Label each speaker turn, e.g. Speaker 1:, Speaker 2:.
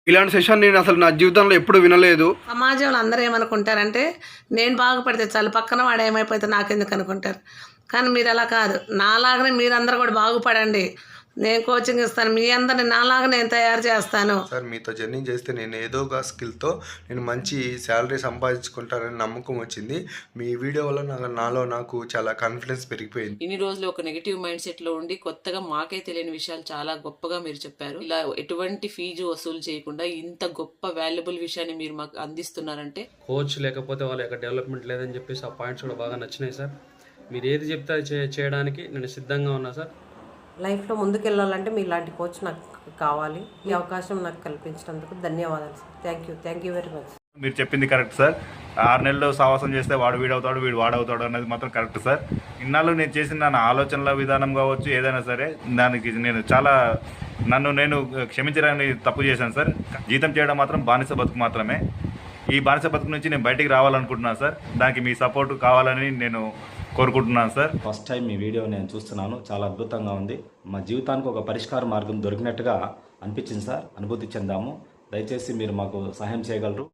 Speaker 1: ఇలాంటి సెషన్ నేను అసలు నా జీవితంలో ఎప్పుడు వినలేదు.
Speaker 2: సమాజంలో అందరూ ఏమనుకుంటారంటే నేను బాగుపడితే చాలు, పక్కన వాడు ఏమైపోతే నాకెందుకు అనుకుంటారు. కానీ మీరు అలా కాదు, నాలాగనే మీరందరూ కూడా బాగుపడండి. నేను కోచింగ్ ఇస్తాను, మీ అందరిని నాలాగా నేను తయారు చేస్తాను.
Speaker 3: సార్ మీతో జర్నీ చేస్తే నేను ఏదో ఒక స్కిల్తో నేను మంచి శాలరీ సంపాదించుకుంటానని నమ్మకం వచ్చింది. మీ వీడియో వల్ల నాలో నాకు చాలా కాన్ఫిడెన్స్ పెరిగిపోయింది.
Speaker 4: ఇన్ని రోజులు ఒక నెగిటివ్ మైండ్ సెట్ లో ఉండి కొత్తగా మాకే తెలియని విషయాలు చాలా గొప్పగా మీరు చెప్పారు. ఇలా ఎటువంటి ఫీజు వసూలు చేయకుండా ఇంత గొప్ప వాల్యుబుల్ విషయాన్ని మీరు మాకు అందిస్తున్నారంటే,
Speaker 5: కోచ్ లేకపోతే వాళ్ళ యొక్క డెవలప్మెంట్ లేదని చెప్పేసి ఆ పాయింట్స్ కూడా బాగా నచ్చినాయి సార్. మీరు ఏది చెప్తే అది చేయడానికి నేను సిద్ధంగా ఉన్నా సార్.
Speaker 6: లైఫ్లో ముందుకెళ్ళాలంటే మీలాంటి కోచ్ నాకు కావాలి. ఈ అవకాశం నాకు కల్పించినందుకు ధన్యవాదాలు sir. Thank you very much.
Speaker 7: మీరు చెప్పింది కరెక్ట్ సార్. 6 నెలలు సావాసం చేస్తే వాడు వీడవుతాడు, వీడు వాడవుతాడు అనేది మాత్రం కరెక్ట్ సార్. ఇన్నాళ్ళు నేను చేసిన నా ఆలోచనల విధానం కావచ్చు, ఏదైనా సరే దానికి నేను చాలా నేను క్షమించడానికి తప్పు చేశాను సార్. జీతం చేయడం మాత్రం బానిస బతుకు మాత్రమే. ఈ బానిస బతుకు నుంచి నేను బయటికి రావాలనుకుంటున్నాను సార్. దానికి మీ సపోర్ట్ కావాలని నేను కోరుకుంటున్నాను సార్.
Speaker 8: ఫస్ట్ టైం మీ వీడియో నేను చూస్తున్నాను, చాలా అద్భుతంగా ఉంది. మా జీవితానికి ఒక పరిష్కార మార్గం దొరికినట్టుగా అనిపించింది సార్. అనుభూతి చెందాము. దయచేసి మీరు మాకు సహాయం చేయగలరు.